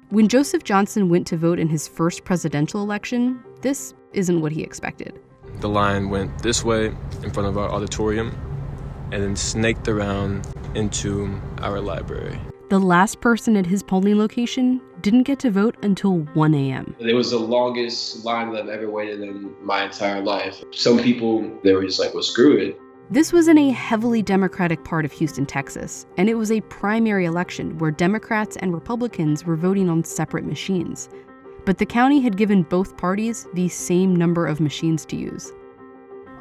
When Joseph Johnson went to vote in his first presidential election, this isn't what he expected. The line went this way in front of our auditorium and then snaked around into our library. The last person at his polling location didn't get to vote until 1 a.m. It was the longest line that I've ever waited in my entire life. Some people, they were just like, well, screw it. This was in a heavily Democratic part of Houston, Texas, and it was a primary election where Democrats and Republicans were voting on separate machines. But the county had given both parties the same number of machines to use.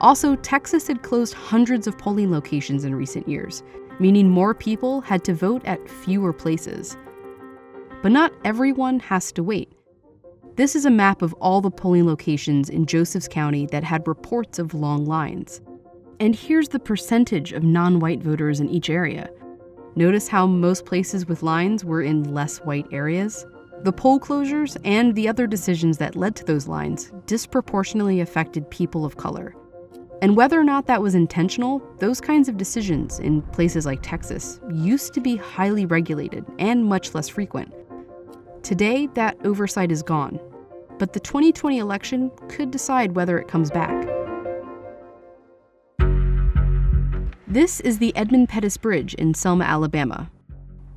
Also, Texas had closed hundreds of polling locations in recent years, meaning more people had to vote at fewer places. But not everyone has to wait. This is a map of all the polling locations in Josephs County that had reports of long lines. And here's the percentage of non-white voters in each area. Notice how most places with lines were in less white areas? The poll closures and the other decisions that led to those lines disproportionately affected people of color. And whether or not that was intentional, those kinds of decisions in places like Texas used to be highly regulated and much less frequent. Today, that oversight is gone, but the 2020 election could decide whether it comes back. This is the Edmund Pettus Bridge in Selma, Alabama.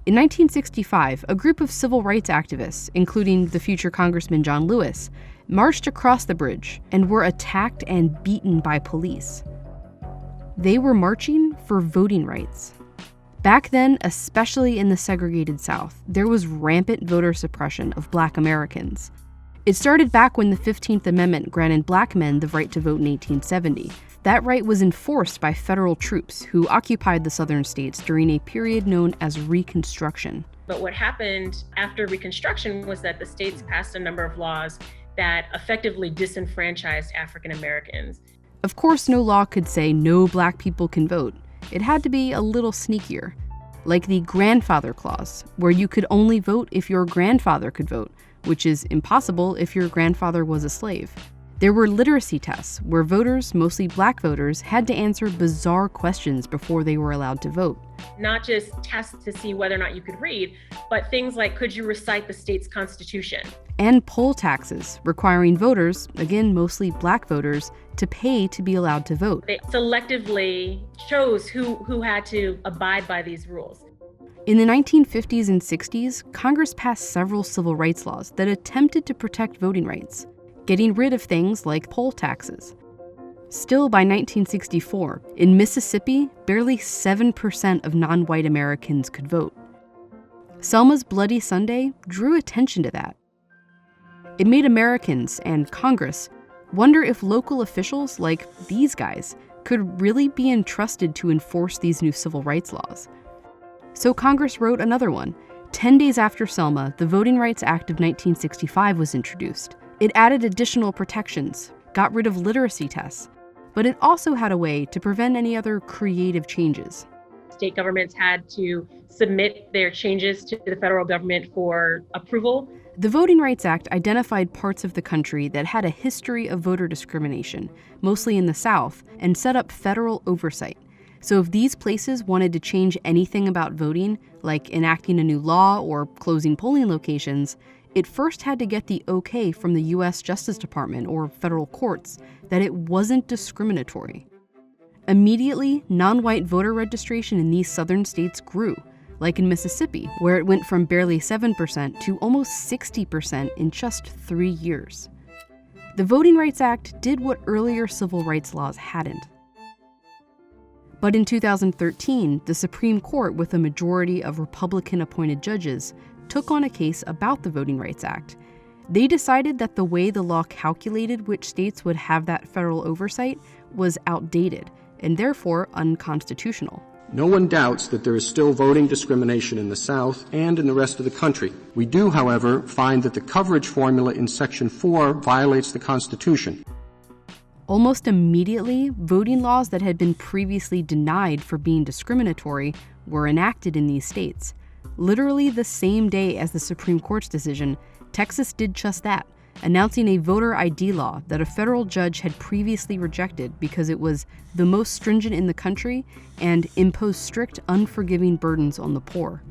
In 1965, a group of civil rights activists, including the future Congressman John Lewis, marched across the bridge and were attacked and beaten by police. They were marching for voting rights. Back then, especially in the segregated South, there was rampant voter suppression of Black Americans. It started back when the 15th Amendment granted Black men the right to vote in 1870. That right was enforced by federal troops who occupied the southern states during a period known as Reconstruction. But what happened after Reconstruction was that the states passed a number of laws that effectively disenfranchised African Americans. Of course, no law could say no Black people can vote. It had to be a little sneakier, like the grandfather clause, where you could only vote if your grandfather could vote, which is impossible if your grandfather was a slave. There were literacy tests where voters, mostly Black voters, had to answer bizarre questions before they were allowed to vote. Not just tests to see whether or not you could read, but things like, could you recite the state's constitution? And poll taxes, requiring voters, again mostly Black voters, to pay to be allowed to vote. They selectively chose who had to abide by these rules. In the 1950s and 60s, Congress passed several civil rights laws that attempted to protect voting rights, getting rid of things like poll taxes. Still, by 1964, in Mississippi, barely 7% of non-white Americans could vote. Selma's Bloody Sunday drew attention to that. It made Americans and Congress wonder if local officials like these guys could really be entrusted to enforce these new civil rights laws. So Congress wrote another one. 10 days after Selma, the Voting Rights Act of 1965 was introduced. It added additional protections, got rid of literacy tests, but it also had a way to prevent any other creative changes. State governments had to submit their changes to the federal government for approval. The Voting Rights Act identified parts of the country that had a history of voter discrimination, mostly in the South, and set up federal oversight. So if these places wanted to change anything about voting, like enacting a new law or closing polling locations, it first had to get the okay from the U.S. Justice Department or federal courts that it wasn't discriminatory. Immediately, non-white voter registration in these southern states grew, like in Mississippi, where it went from barely 7% to almost 60% in just 3 years. The Voting Rights Act did what earlier civil rights laws hadn't. But in 2013, the Supreme Court, with a majority of Republican-appointed judges, took on a case about the Voting Rights Act. They decided that the way the law calculated which states would have that federal oversight was outdated and therefore unconstitutional. No one doubts that there is still voting discrimination in the South and in the rest of the country. We do, however, find that the coverage formula in Section 4 violates the Constitution. Almost immediately, voting laws that had been previously denied for being discriminatory were enacted in these states. Literally the same day as the Supreme Court's decision, Texas did just that, announcing a voter ID law that a federal judge had previously rejected because it was the most stringent in the country and imposed strict, unforgiving burdens on the poor.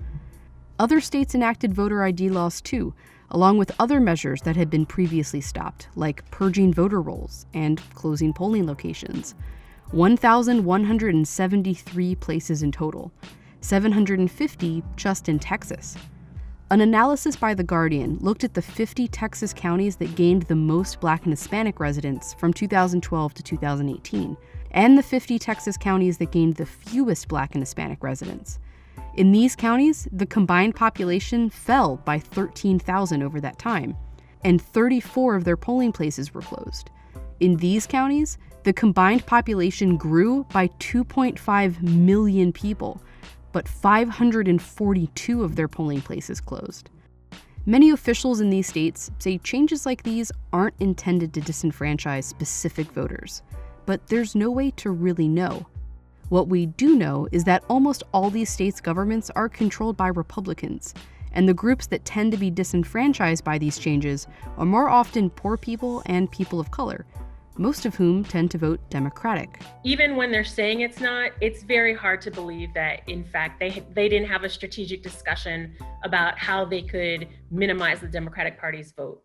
Other states enacted voter ID laws too, along with other measures that had been previously stopped, like purging voter rolls and closing polling locations. 1,173 places in total, 750 just in Texas. An analysis by The Guardian looked at the 50 Texas counties that gained the most Black and Hispanic residents from 2012 to 2018, and the 50 Texas counties that gained the fewest Black and Hispanic residents. In these counties, the combined population fell by 13,000 over that time, and 34 of their polling places were closed. In these counties, the combined population grew by 2.5 million people, but 542 of their polling places closed. Many officials in these states say changes like these aren't intended to disenfranchise specific voters, but there's no way to really know. What we do know is that almost all these states' governments are controlled by Republicans, and the groups that tend to be disenfranchised by these changes are more often poor people and people of color, most of whom tend to vote Democratic. Even when they're saying it's not, it's very hard to believe that, in fact, they didn't have a strategic discussion about how they could minimize the Democratic Party's vote.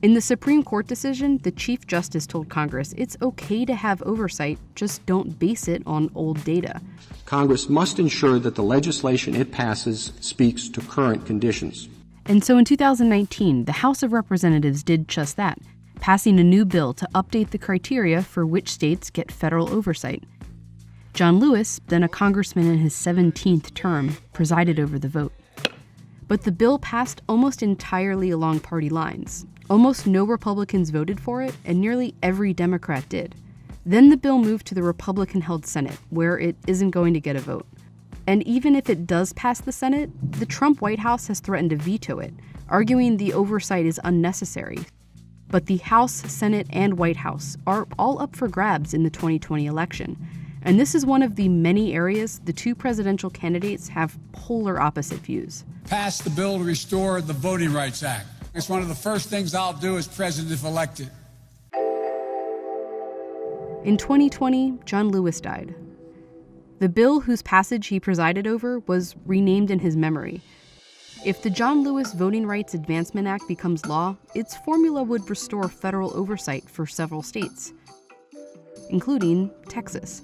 In the Supreme Court decision, the Chief Justice told Congress it's okay to have oversight, just don't base it on old data. Congress must ensure that the legislation it passes speaks to current conditions. And so in 2019, the House of Representatives did just that, passing a new bill to update the criteria for which states get federal oversight. John Lewis, then a congressman in his 17th term, presided over the vote. But the bill passed almost entirely along party lines. Almost no Republicans voted for it, and nearly every Democrat did. Then the bill moved to the Republican-held Senate, where it isn't going to get a vote. And even if it does pass the Senate, the Trump White House has threatened to veto it, arguing the oversight is unnecessary. But the House, Senate, and White House are all up for grabs in the 2020 election. And this is one of the many areas the two presidential candidates have polar opposite views. Pass the bill to restore the Voting Rights Act. It's one of the first things I'll do as president if elected. In 2020, John Lewis died. The bill whose passage he presided over was renamed in his memory. If the John Lewis Voting Rights Advancement Act becomes law, its formula would restore federal oversight for several states, including Texas.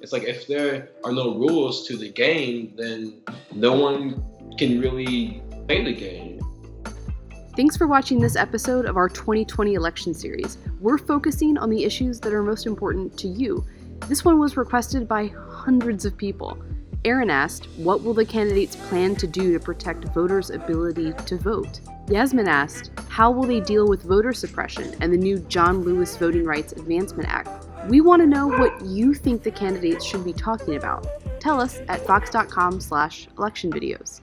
It's like if there are no rules to the game, then no one can really play the game. Thanks for watching this episode of our 2020 election series. We're focusing on the issues that are most important to you. This one was requested by hundreds of people. Aaron asked, what will the candidates plan to do to protect voters' ability to vote? Yasmin asked, how will they deal with voter suppression and the new John Lewis Voting Rights Advancement Act? We want to know what you think the candidates should be talking about. Tell us at fox.com/election videos.